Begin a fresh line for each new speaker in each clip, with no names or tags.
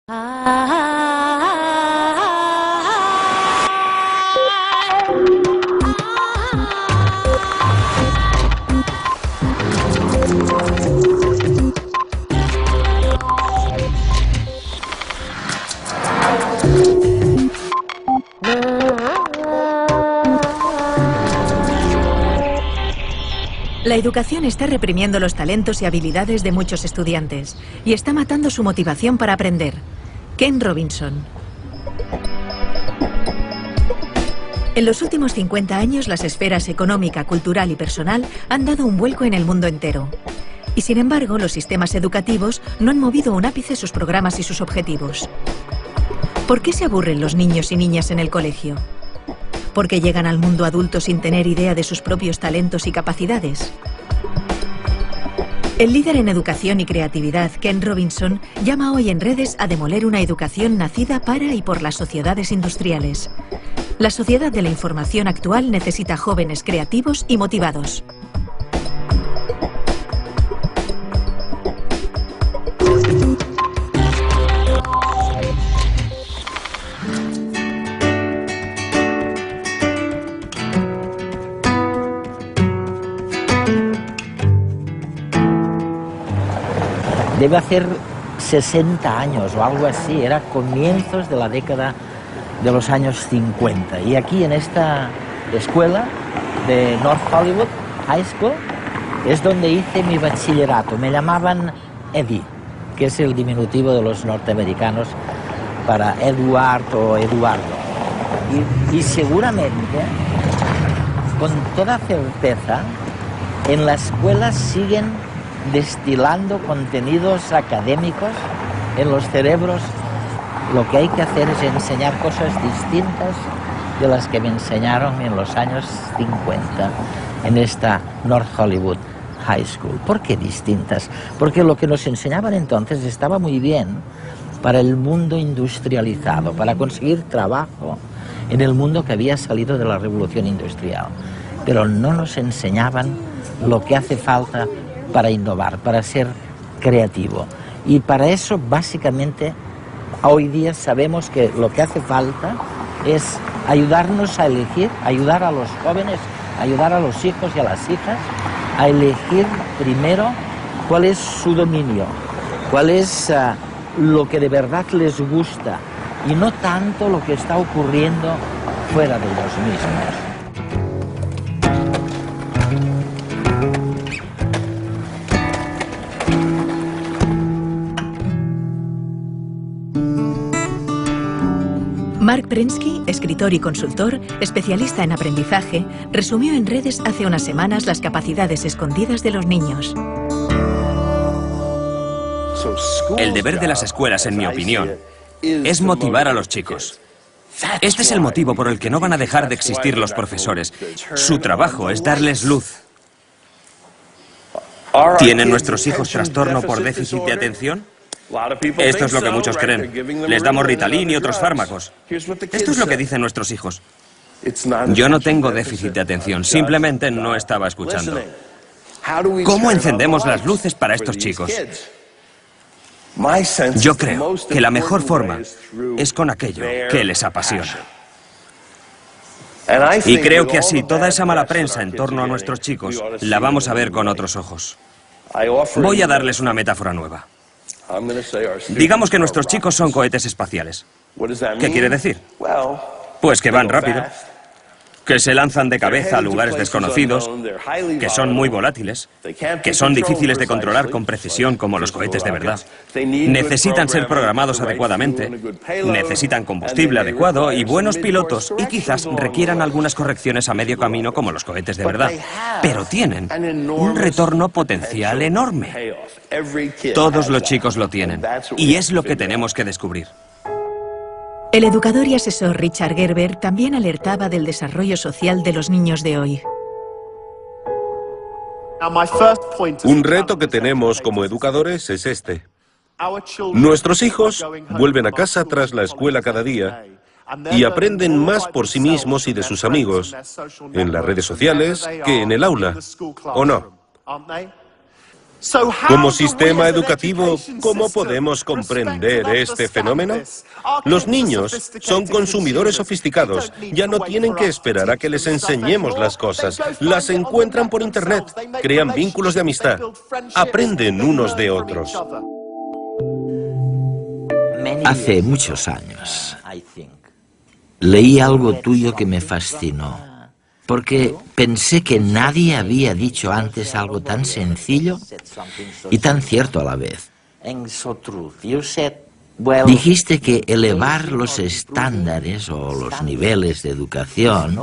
La educación está reprimiendo los talentos y habilidades de muchos estudiantes y está matando su motivación para aprender. Ken Robinson. En los últimos 50 años, las esferas económica, cultural y personal han dado un vuelco en el mundo entero. Y sin embargo, los sistemas educativos no han movido un ápice sus programas y sus objetivos. ¿Por qué se aburren los niños y niñas en el colegio? ¿Por qué llegan al mundo adulto sin tener idea de sus propios talentos y capacidades? El líder en educación y creatividad, Ken Robinson, llama hoy en redes a demoler una educación nacida para y por las sociedades industriales. La sociedad de la información actual necesita jóvenes creativos y motivados.
Debe hacer 60 años o algo así, era comienzos de la década de los años 50. Y aquí en esta escuela de North Hollywood High School es donde hice mi bachillerato. Me llamaban Eddie, que es el diminutivo de los norteamericanos para Edward o Eduardo. Y seguramente, con toda certeza, en la escuela siguen destilando contenidos académicos en los cerebros. Lo que hay que hacer es enseñar cosas distintas de las que me enseñaron en los años 50 en esta North Hollywood High School. ¿Por qué distintas? Porque lo que nos enseñaban entonces estaba muy bien para el mundo industrializado, para conseguir trabajo en el mundo que había salido de la revolución industrial. Pero no nos enseñaban lo que hace falta para innovar, para ser creativo. Y para eso, básicamente, hoy día sabemos que lo que hace falta es ayudarnos a elegir, ayudar a los jóvenes, ayudar a los hijos y a las hijas a elegir primero cuál es su dominio, cuál es lo que de verdad les gusta y no tanto lo que está ocurriendo fuera de ellos mismos.
Mark Prensky, escritor y consultor, especialista en aprendizaje, resumió en redes hace unas semanas las capacidades escondidas de los niños.
El deber de las escuelas, en mi opinión, es motivar a los chicos. Este es el motivo por el que no van a dejar de existir los profesores. Su trabajo es darles luz. ¿Tienen nuestros hijos trastorno por déficit de atención? Esto es lo que muchos creen. Les damos Ritalin y otros fármacos. Esto es lo que dicen nuestros hijos. Yo no tengo déficit de atención, simplemente no estaba escuchando. ¿Cómo encendemos las luces para estos chicos? Yo creo que la mejor forma es con aquello que les apasiona. Y creo que así toda esa mala prensa en torno a nuestros chicos la vamos a ver con otros ojos. Voy a darles una metáfora nueva. Digamos que nuestros chicos son cohetes espaciales. ¿Qué quiere decir? Pues que van rápido, que se lanzan de cabeza a lugares desconocidos, que son muy volátiles, que son difíciles de controlar con precisión como los cohetes de verdad. Necesitan ser programados adecuadamente, necesitan combustible adecuado y buenos pilotos, y quizás requieran algunas correcciones a medio camino como los cohetes de verdad. Pero tienen un retorno potencial enorme. Todos los chicos lo tienen, y es lo que tenemos que descubrir.
El educador y asesor Richard Gerber también alertaba del desarrollo social de los niños de hoy.
Un reto que tenemos como educadores es este. Nuestros hijos vuelven a casa tras la escuela cada día y aprenden más por sí mismos y de sus amigos en las redes sociales que en el aula, ¿o no? Como sistema educativo, ¿cómo podemos comprender este fenómeno? Los niños son consumidores sofisticados. Ya no tienen que esperar a que les enseñemos las cosas. Las encuentran por Internet, crean vínculos de amistad, aprenden unos de otros.
Hace muchos años leí algo tuyo que me fascinó, porque pensé que nadie había dicho antes algo tan sencillo y tan cierto a la vez. Dijiste que elevar los estándares o los niveles de educación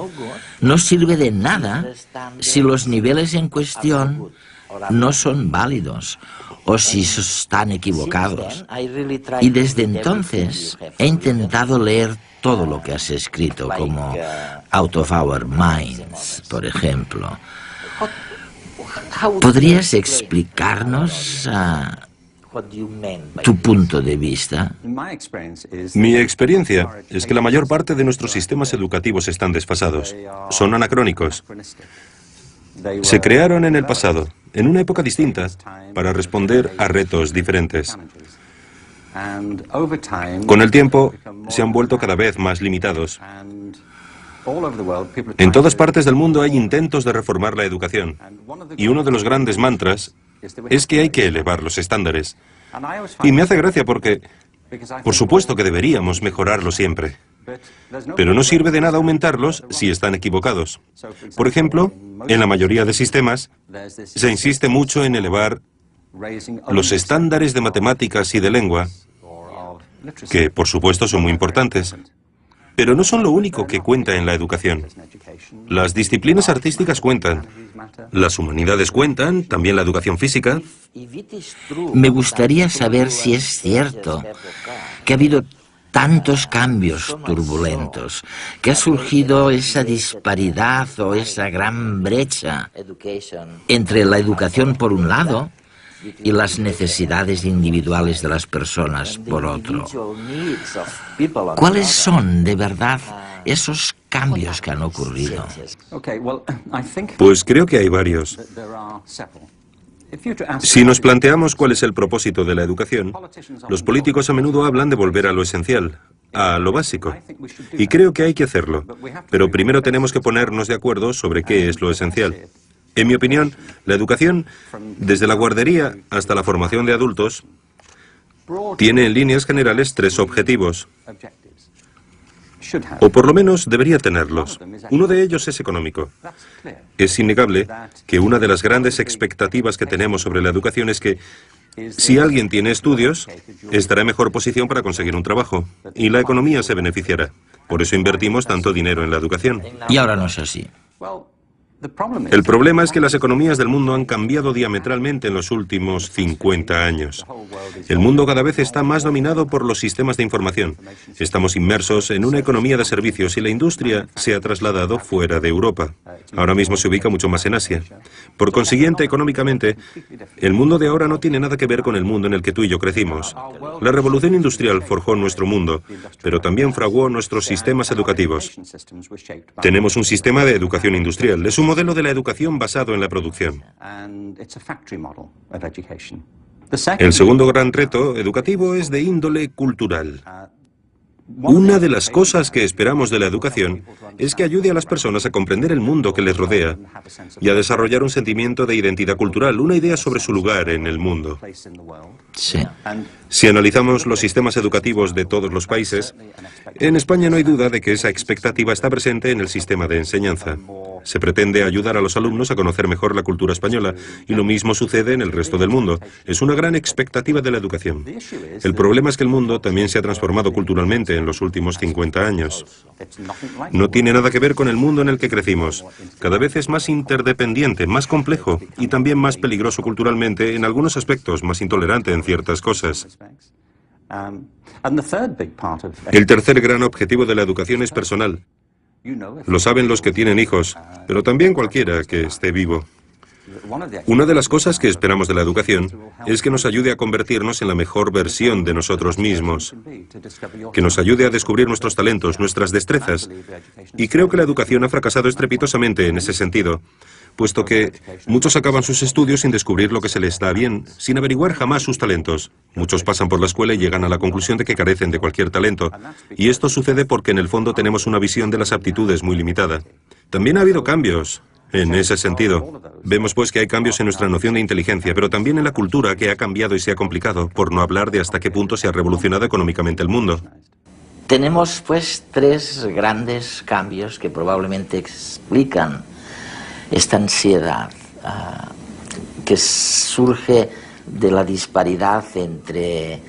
no sirve de nada si los niveles en cuestión no son válidos o si están equivocados. Y desde entonces he intentado leer todo lo que has escrito, como Out of Our Minds, por ejemplo. ¿Podrías explicarnos tu punto de vista?
Mi experiencia es que la mayor parte de nuestros sistemas educativos están desfasados, son anacrónicos. Se crearon en el pasado, en una época distinta, para responder a retos diferentes. Con el tiempo, se han vuelto cada vez más limitados. En todas partes del mundo hay intentos de reformar la educación, y uno de los grandes mantras es que hay que elevar los estándares. Y me hace gracia porque, por supuesto que deberíamos mejorarlo siempre, pero no sirve de nada aumentarlos si están equivocados. Por ejemplo, en la mayoría de sistemas, se insiste mucho en elevar los estándares de matemáticas y de lengua, que por supuesto son muy importantes, pero no son lo único que cuenta en la educación. Las disciplinas artísticas cuentan, las humanidades cuentan, también la educación física.
Me gustaría saber si es cierto que ha habido tantos cambios turbulentos, que ha surgido esa disparidad o esa gran brecha entre la educación por un lado y las necesidades individuales de las personas por otro. ¿Cuáles son, de verdad, esos cambios que han ocurrido?
Pues creo que hay varios. Si nos planteamos cuál es el propósito de la educación, los políticos a menudo hablan de volver a lo esencial, a lo básico. Y creo que hay que hacerlo, pero primero tenemos que ponernos de acuerdo sobre qué es lo esencial. En mi opinión, la educación, desde la guardería hasta la formación de adultos, tiene en líneas generales 3 objetivos. O por lo menos debería tenerlos. Uno de ellos es económico. Es innegable que una de las grandes expectativas que tenemos sobre la educación es que si alguien tiene estudios, estará en mejor posición para conseguir un trabajo, y la economía se beneficiará. Por eso invertimos tanto dinero en la educación.
Y ahora no es así.
El problema es que las economías del mundo han cambiado diametralmente en los últimos 50 años. El mundo cada vez está más dominado por los sistemas de información. Estamos inmersos en una economía de servicios y la industria se ha trasladado fuera de Europa. Ahora mismo se ubica mucho más en Asia. Por consiguiente, económicamente, el mundo de ahora no tiene nada que ver con el mundo en el que tú y yo crecimos. La revolución industrial forjó nuestro mundo, pero también fraguó nuestros sistemas educativos. Tenemos un sistema de educación industrial. Es un modelo de la educación basado en la producción. El segundo gran reto educativo es de índole cultural. Una de las cosas que esperamos de la educación es que ayude a las personas a comprender el mundo que les rodea y a desarrollar un sentimiento de identidad cultural, una idea sobre su lugar en el mundo.
Sí.
Si analizamos los sistemas educativos de todos los países, en España no hay duda de que esa expectativa está presente en el sistema de enseñanza. Se pretende ayudar a los alumnos a conocer mejor la cultura española, y lo mismo sucede en el resto del mundo. Es una gran expectativa de la educación. El problema es que el mundo también se ha transformado culturalmente en los últimos 50 años. No tiene nada que ver con el mundo en el que crecimos. Cada vez es más interdependiente, más complejo y también más peligroso culturalmente en algunos aspectos, más intolerante en ciertas cosas. El tercer gran objetivo de la educación es personal. Lo saben los que tienen hijos, pero también cualquiera que esté vivo. Una de las cosas que esperamos de la educación es que nos ayude a convertirnos en la mejor versión de nosotros mismos, que nos ayude a descubrir nuestros talentos, nuestras destrezas. Y creo que la educación ha fracasado estrepitosamente en ese sentido, puesto que muchos acaban sus estudios sin descubrir lo que se les da bien, sin averiguar jamás sus talentos. Muchos pasan por la escuela y llegan a la conclusión de que carecen de cualquier talento. Y esto sucede porque en el fondo tenemos una visión de las aptitudes muy limitada. También ha habido cambios en ese sentido. Vemos pues que hay cambios en nuestra noción de inteligencia, pero también en la cultura, que ha cambiado y se ha complicado, por no hablar de hasta qué punto se ha revolucionado económicamente el mundo.
Tenemos pues tres grandes cambios que probablemente explican esta ansiedad que surge de la disparidad entre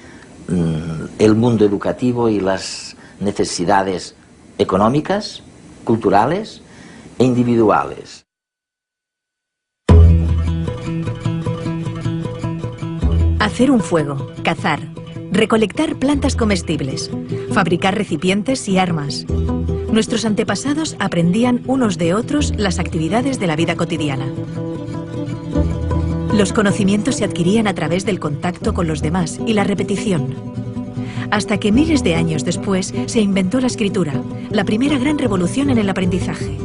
el mundo educativo y las necesidades económicas, culturales e individuales.
Hacer un fuego, cazar, recolectar plantas comestibles, fabricar recipientes y armas. Nuestros antepasados aprendían unos de otros las actividades de la vida cotidiana. Los conocimientos se adquirían a través del contacto con los demás y la repetición. Hasta que miles de años después se inventó la escritura, la primera gran revolución en el aprendizaje.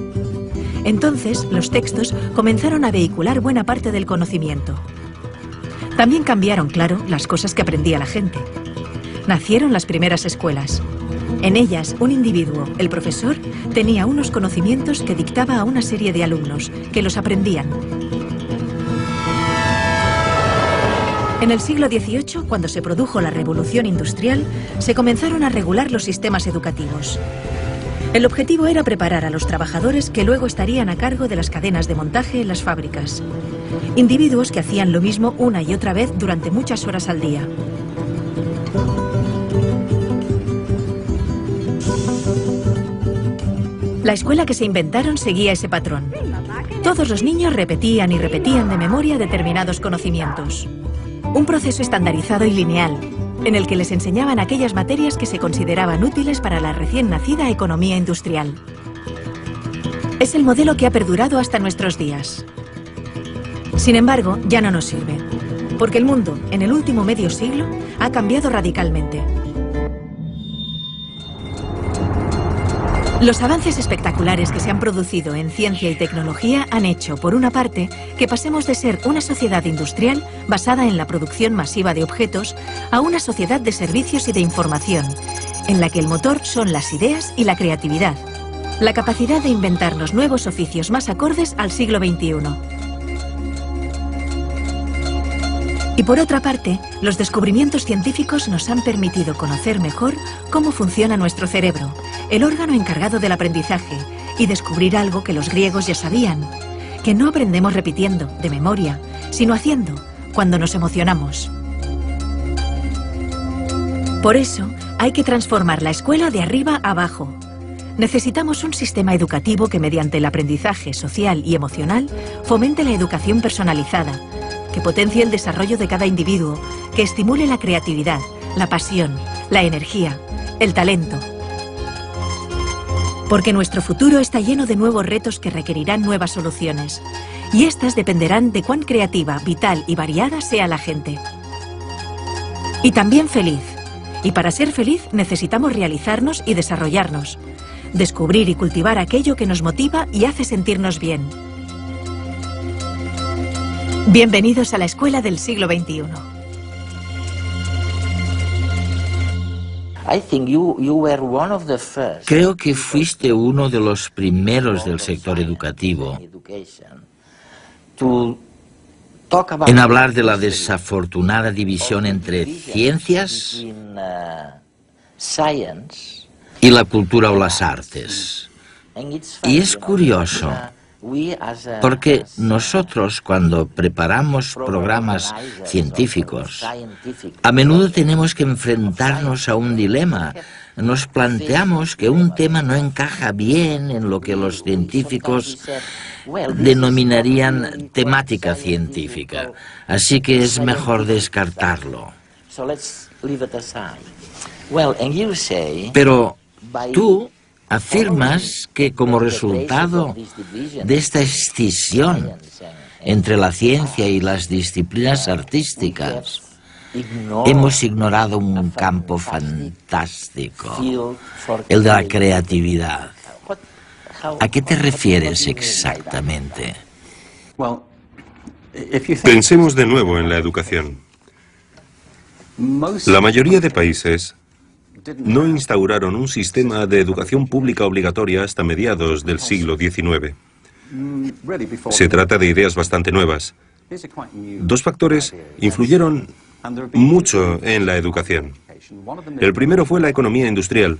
Entonces, los textos comenzaron a vehicular buena parte del conocimiento. También cambiaron, claro, las cosas que aprendía la gente. Nacieron las primeras escuelas. En ellas, un individuo, el profesor, tenía unos conocimientos que dictaba a una serie de alumnos, que los aprendían. En el siglo XVIII, cuando se produjo la Revolución Industrial, se comenzaron a regular los sistemas educativos. El objetivo era preparar a los trabajadores que luego estarían a cargo de las cadenas de montaje en las fábricas. Individuos que hacían lo mismo una y otra vez durante muchas horas al día. La escuela que se inventaron seguía ese patrón. Todos los niños repetían y repetían de memoria determinados conocimientos. Un proceso estandarizado y lineal, en el que les enseñaban aquellas materias que se consideraban útiles para la recién nacida economía industrial. Es el modelo que ha perdurado hasta nuestros días. Sin embargo, ya no nos sirve, porque el mundo, en el último medio siglo, ha cambiado radicalmente. Los avances espectaculares que se han producido en ciencia y tecnología han hecho, por una parte, que pasemos de ser una sociedad industrial basada en la producción masiva de objetos a una sociedad de servicios y de información, en la que el motor son las ideas y la creatividad, la capacidad de inventarnos nuevos oficios más acordes al siglo XXI. Y por otra parte, los descubrimientos científicos nos han permitido conocer mejor cómo funciona nuestro cerebro, el órgano encargado del aprendizaje, y descubrir algo que los griegos ya sabían, que no aprendemos repitiendo, de memoria, sino haciendo, cuando nos emocionamos. Por eso, hay que transformar la escuela de arriba a abajo. Necesitamos un sistema educativo que mediante el aprendizaje social y emocional fomente la educación personalizada, que potencie el desarrollo de cada individuo, que estimule la creatividad, la pasión, la energía, el talento. Porque nuestro futuro está lleno de nuevos retos que requerirán nuevas soluciones. Y estas dependerán de cuán creativa, vital y variada sea la gente. Y también feliz. Y para ser feliz necesitamos realizarnos y desarrollarnos. Descubrir y cultivar aquello que nos motiva y hace sentirnos bien. Bienvenidos a la escuela del siglo XXI.
Creo que fuiste uno de los primeros del sector educativo en hablar de la desafortunada división entre ciencias y la cultura o las artes. Y es curioso, porque nosotros, cuando preparamos programas científicos, a menudo tenemos que enfrentarnos a un dilema. Nos planteamos que un tema no encaja bien en lo que los científicos denominarían temática científica, así que es mejor descartarlo. Pero tú afirmas que como resultado de esta escisión entre la ciencia y las disciplinas artísticas, hemos ignorado un campo fantástico, el de la creatividad. ¿A qué te refieres exactamente?
Pensemos de nuevo en la educación. La mayoría de países no instauraron un sistema de educación pública obligatoria hasta mediados del siglo XIX. Se trata de ideas bastante nuevas. Dos factores influyeron mucho en la educación. El primero fue la economía industrial,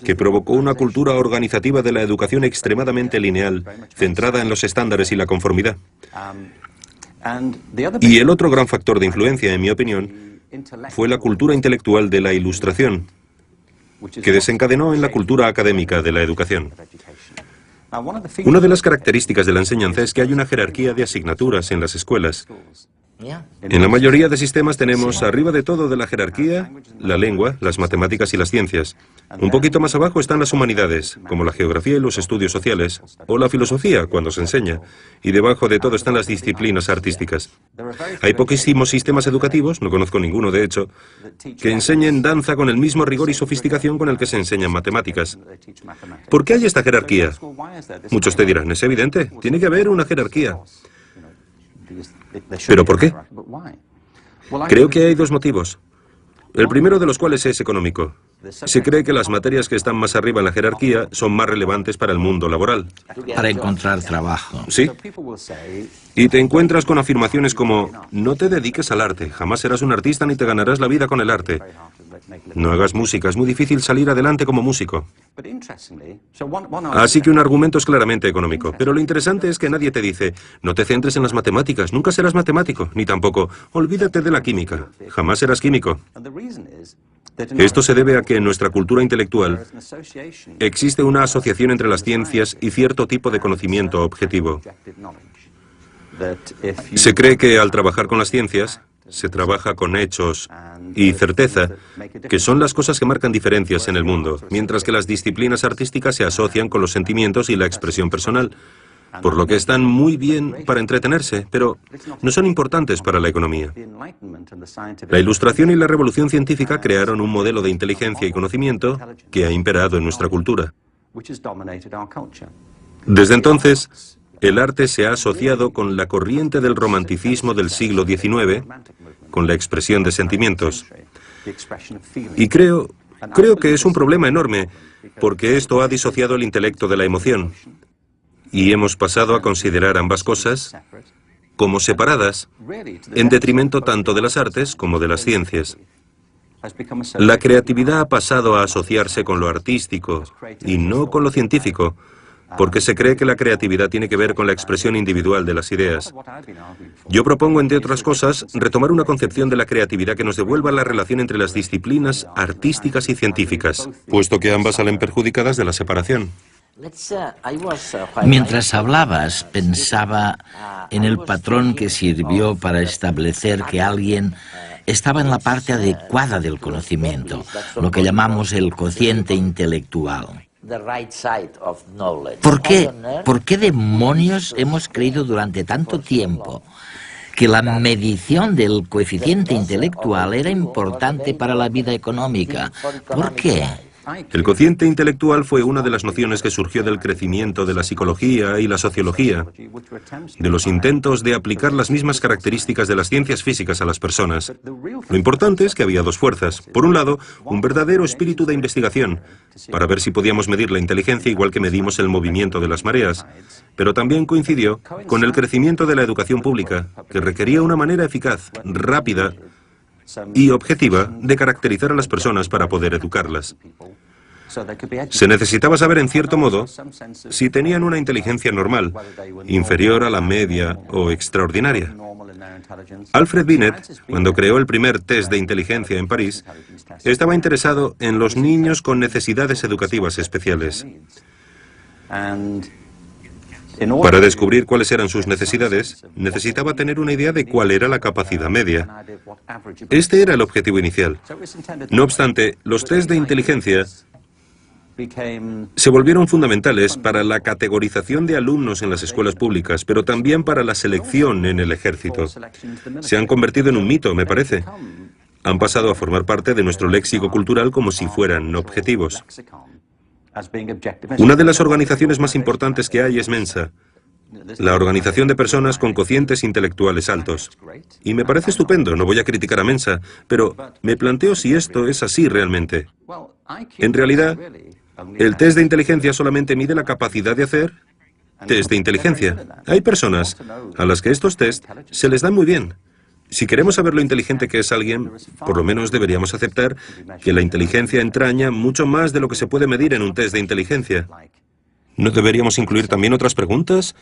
que provocó una cultura organizativa de la educación extremadamente lineal, centrada en los estándares y la conformidad. Y el otro gran factor de influencia, en mi opinión, fue la cultura intelectual de la Ilustración, que desencadenó en la cultura académica de la educación. Una de las características de la enseñanza es que hay una jerarquía de asignaturas en las escuelas. En la mayoría de sistemas tenemos arriba de todo de la jerarquía la lengua, las matemáticas y las ciencias. Un poquito más abajo están las humanidades, como la geografía y los estudios sociales, o la filosofía, cuando se enseña. Y debajo de todo están las disciplinas artísticas. Hay poquísimos sistemas educativos, no conozco ninguno de hecho, que enseñen danza con el mismo rigor y sofisticación con el que se enseñan matemáticas. ¿Por qué hay esta jerarquía? Muchos te dirán, es evidente, tiene que haber una jerarquía. ¿Pero por qué? Creo que hay dos motivos. El primero de los cuales es económico. Se cree que las materias que están más arriba en la jerarquía son más relevantes para el mundo laboral.
Para encontrar trabajo.
Sí. Y te encuentras con afirmaciones como, no te dediques al arte, jamás serás un artista ni te ganarás la vida con el arte. No hagas música, es muy difícil salir adelante como músico. Así que un argumento es claramente económico. Pero lo interesante es que nadie te dice, no te centres en las matemáticas, nunca serás matemático, ni tampoco, olvídate de la química, jamás serás químico. Esto se debe a que en nuestra cultura intelectual existe una asociación entre las ciencias y cierto tipo de conocimiento objetivo. Se cree que al trabajar con las ciencias, se trabaja con hechos y certeza, que son las cosas que marcan diferencias en el mundo, mientras que las disciplinas artísticas se asocian con los sentimientos y la expresión personal, por lo que están muy bien para entretenerse, pero no son importantes para la economía. La Ilustración y la Revolución Científica crearon un modelo de inteligencia y conocimiento que ha imperado en nuestra cultura. Desde entonces, el arte se ha asociado con la corriente del romanticismo del siglo XIX, con la expresión de sentimientos. Y creo que es un problema enorme, porque esto ha disociado el intelecto de la emoción. Y hemos pasado a considerar ambas cosas como separadas, en detrimento tanto de las artes como de las ciencias. La creatividad ha pasado a asociarse con lo artístico y no con lo científico, porque se cree que la creatividad tiene que ver con la expresión individual de las ideas. Yo propongo, entre otras cosas, retomar una concepción de la creatividad que nos devuelva la relación entre las disciplinas artísticas y científicas, puesto que ambas salen perjudicadas de la separación.
Mientras hablabas, pensaba en el patrón que sirvió para establecer que alguien estaba en la parte adecuada del conocimiento, lo que llamamos el cociente intelectual. ¿Por qué demonios hemos creído durante tanto tiempo que la medición del coeficiente intelectual era importante para la vida económica? ¿Por qué?
El cociente intelectual fue una de las nociones que surgió del crecimiento de la psicología y la sociología, de los intentos de aplicar las mismas características de las ciencias físicas a las personas. Lo importante es que había dos fuerzas. Por un lado, un verdadero espíritu de investigación, para ver si podíamos medir la inteligencia igual que medimos el movimiento de las mareas, pero también coincidió con el crecimiento de la educación pública, que requería una manera eficaz, rápida y objetiva de caracterizar a las personas para poder educarlas. Se necesitaba saber, en cierto modo, si tenían una inteligencia normal, inferior a la media o extraordinaria. Alfred Binet, cuando creó el primer test de inteligencia en París, estaba interesado en los niños con necesidades educativas especiales. Para descubrir cuáles eran sus necesidades, necesitaba tener una idea de cuál era la capacidad media. Este era el objetivo inicial. No obstante, los test de inteligencia se volvieron fundamentales para la categorización de alumnos en las escuelas públicas, pero también para la selección en el ejército. Se han convertido en un mito, me parece. Han pasado a formar parte de nuestro léxico cultural como si fueran objetivos. Una de las organizaciones más importantes que hay es Mensa, la organización de personas con cocientes intelectuales altos. Y me parece estupendo, no voy a criticar a Mensa, pero me planteo si esto es así realmente. En realidad, el test de inteligencia solamente mide la capacidad de hacer test de inteligencia. Hay personas a las que estos test se les dan muy bien. Si queremos saber lo inteligente que es alguien, por lo menos deberíamos aceptar que la inteligencia entraña mucho más de lo que se puede medir en un test de inteligencia. ¿No deberíamos incluir también otras preguntas?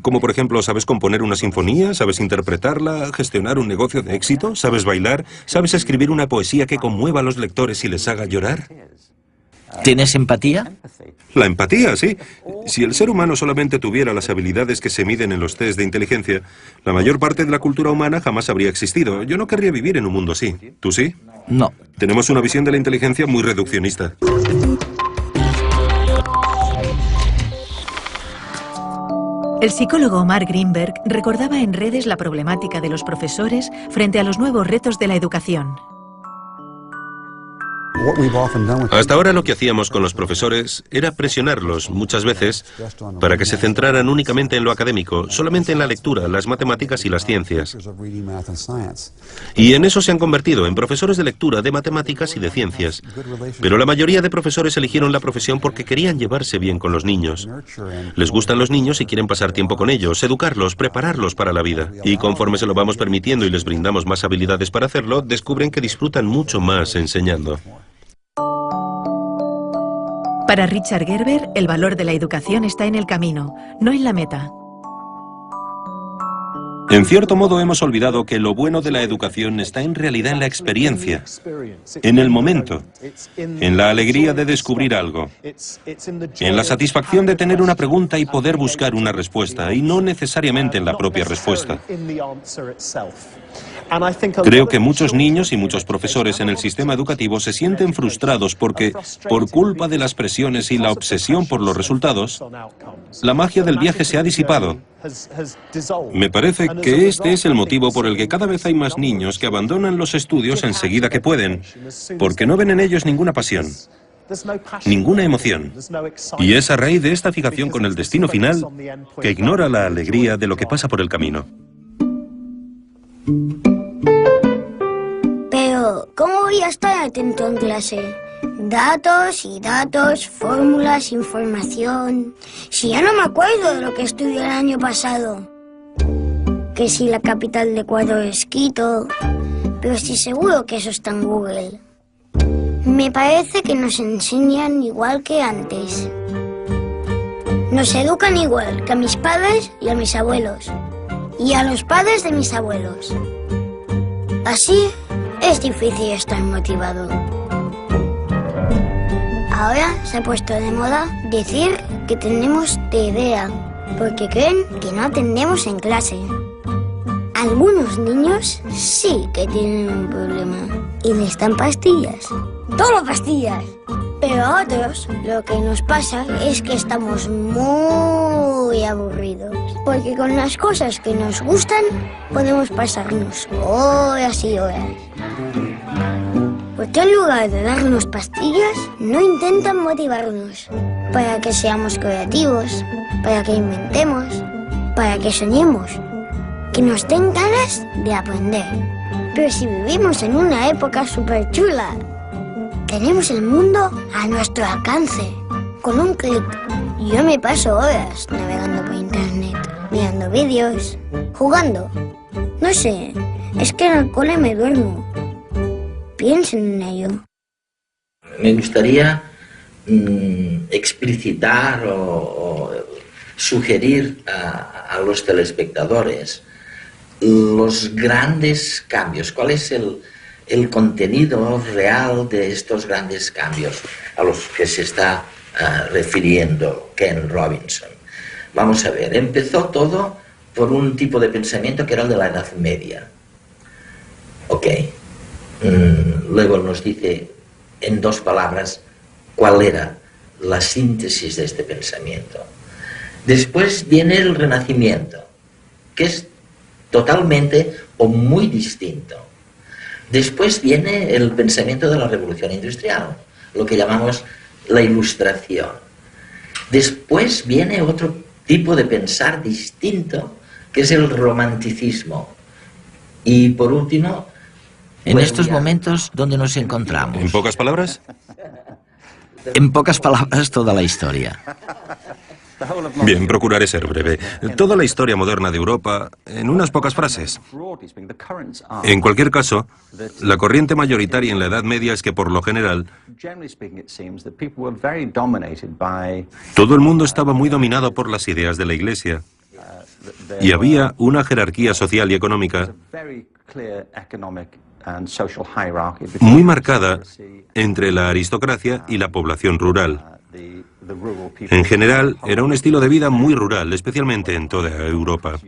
Como por ejemplo, ¿sabes componer una sinfonía? ¿Sabes interpretarla? ¿Gestionar un negocio de éxito? ¿Sabes bailar? ¿Sabes escribir una poesía que conmueva a los lectores y les haga llorar?
¿Tienes empatía?
La empatía, sí. Si el ser humano solamente tuviera las habilidades que se miden en los test de inteligencia, la mayor parte de la cultura humana jamás habría existido. Yo no querría vivir en un mundo así. ¿Tú sí?
No.
Tenemos una visión de la inteligencia muy reduccionista.
El psicólogo Mark Greenberg recordaba en redes la problemática de los profesores frente a los nuevos retos de la educación.
Hasta ahora lo que hacíamos con los profesores era presionarlos, muchas veces, para que se centraran únicamente en lo académico, solamente en la lectura, las matemáticas y las ciencias. Y en eso se han convertido, en profesores de lectura, de matemáticas y de ciencias. Pero la mayoría de profesores eligieron la profesión porque querían llevarse bien con los niños. Les gustan los niños y quieren pasar tiempo con ellos, educarlos, prepararlos para la vida. Y conforme se lo vamos permitiendo y les brindamos más habilidades para hacerlo, descubren que disfrutan mucho más enseñando.
Para Richard Gerber, el valor de la educación está en el camino, no en la meta.
En cierto modo hemos olvidado que lo bueno de la educación está en realidad en la experiencia, en el momento, en la alegría de descubrir algo, en la satisfacción de tener una pregunta y poder buscar una respuesta, y no necesariamente en la propia respuesta. Creo que muchos niños y muchos profesores en el sistema educativo se sienten frustrados porque, por culpa de las presiones y la obsesión por los resultados, la magia del viaje se ha disipado. Me parece que este es el motivo por el que cada vez hay más niños que abandonan los estudios enseguida que pueden, porque no ven en ellos ninguna pasión, ninguna emoción. Y es a raíz de esta fijación con el destino final que ignora la alegría de lo que pasa por el camino.
Pero, ¿cómo voy a estar atento en clase? Datos y datos, fórmulas, información... Si ya no me acuerdo de lo que estudié el año pasado. Que si la capital de Ecuador es Quito... Pero estoy seguro que eso está en Google. Me parece que nos enseñan igual que antes. Nos educan igual que a mis padres y a mis abuelos. Y a los padres de mis abuelos. Así es difícil estar motivado. Ahora se ha puesto de moda decir que tenemos TDA, porque creen que no atendemos en clase. Algunos niños sí que tienen un problema y les dan pastillas. ¡Todo pastillas! Pero a otros lo que nos pasa es que estamos muy aburridos. Porque con las cosas que nos gustan podemos pasarnos horas y horas. Porque en lugar de darnos pastillas, no intentan motivarnos para que seamos creativos, para que inventemos, para que soñemos, que nos den ganas de aprender. Pero si vivimos en una época súper chula, tenemos el mundo a nuestro alcance, con un clic. Yo me paso horas navegando por internet, mirando vídeos, jugando. No sé, es que en el cole me duermo. Piensen en ello.
Me gustaría explicitar o sugerir a los telespectadores los grandes cambios. ¿Cuál es el contenido real de estos grandes cambios a los que se está refiriendo Ken Robinson? Vamos a ver, empezó todo por un tipo de pensamiento que era el de la Edad Media. Ok. Luego nos dice en dos palabras cuál era la síntesis de este pensamiento. Después viene el Renacimiento, que es totalmente o muy distinto. Después viene el pensamiento de la Revolución Industrial, lo que llamamos la Ilustración. Después viene otro tipo de pensar distinto, que es el romanticismo. Y por último, en estos momentos, ¿dónde nos encontramos?
¿En pocas palabras?
En pocas palabras, toda la historia.
Bien, procuraré ser breve. Toda la historia moderna de Europa, en unas pocas frases. En cualquier caso, la corriente mayoritaria en la Edad Media es que, por lo general, todo el mundo estaba muy dominado por las ideas de la Iglesia. Y había una jerarquía social y económica muy marcada entre la aristocracia y la población rural. En general, era un estilo de vida muy rural, especialmente en toda Europa.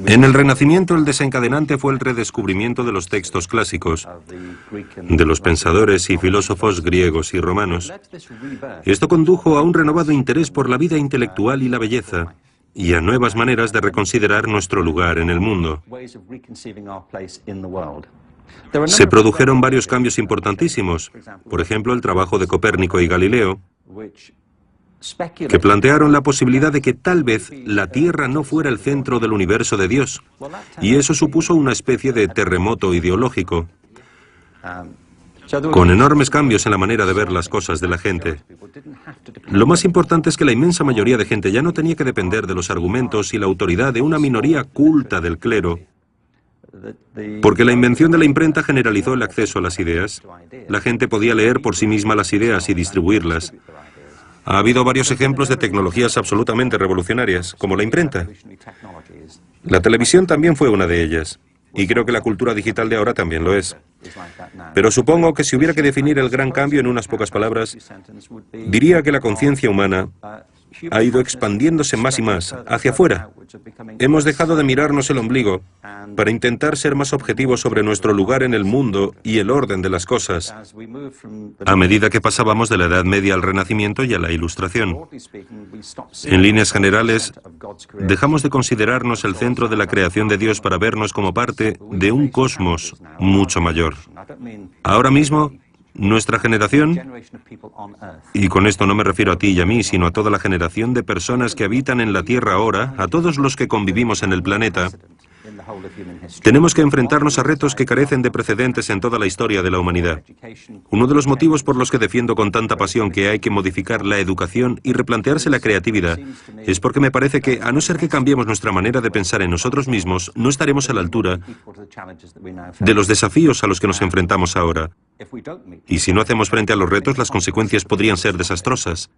En el Renacimiento, el desencadenante fue el redescubrimiento de los textos clásicos, de los pensadores y filósofos griegos y romanos. Esto condujo a un renovado interés por la vida intelectual y la belleza, y a nuevas maneras de reconsiderar nuestro lugar en el mundo. Se produjeron varios cambios importantísimos, por ejemplo, el trabajo de Copérnico y Galileo, que plantearon la posibilidad de que tal vez la Tierra no fuera el centro del universo de Dios, y eso supuso una especie de terremoto ideológico, con enormes cambios en la manera de ver las cosas de la gente. Lo más importante es que la inmensa mayoría de gente ya no tenía que depender de los argumentos y la autoridad de una minoría culta del clero, porque la invención de la imprenta generalizó el acceso a las ideas. La gente podía leer por sí misma las ideas y distribuirlas. Ha habido varios ejemplos de tecnologías absolutamente revolucionarias, como la imprenta. La televisión también fue una de ellas, y creo que la cultura digital de ahora también lo es. Pero supongo que si hubiera que definir el gran cambio en unas pocas palabras, diría que la conciencia humana ha ido expandiéndose más y más hacia afuera. Hemos dejado de mirarnos el ombligo para intentar ser más objetivos sobre nuestro lugar en el mundo y el orden de las cosas, a medida que pasábamos de la Edad Media al Renacimiento y a la Ilustración. En líneas generales, dejamos de considerarnos el centro de la creación de Dios para vernos como parte de un cosmos mucho mayor. Ahora mismo, nuestra generación, y con esto no me refiero a ti y a mí, sino a toda la generación de personas que habitan en la Tierra ahora, a todos los que convivimos en el planeta, tenemos que enfrentarnos a retos que carecen de precedentes en toda la historia de la humanidad. Uno de los motivos por los que defiendo con tanta pasión que hay que modificar la educación y replantearse la creatividad es porque me parece que, a no ser que cambiemos nuestra manera de pensar en nosotros mismos, no estaremos a la altura de los desafíos a los que nos enfrentamos ahora. Y si no hacemos frente a los retos, las consecuencias podrían ser desastrosas.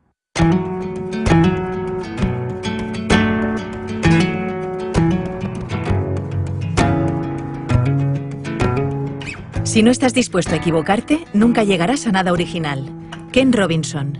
Si no estás dispuesto a equivocarte, nunca llegarás a nada original. Ken Robinson.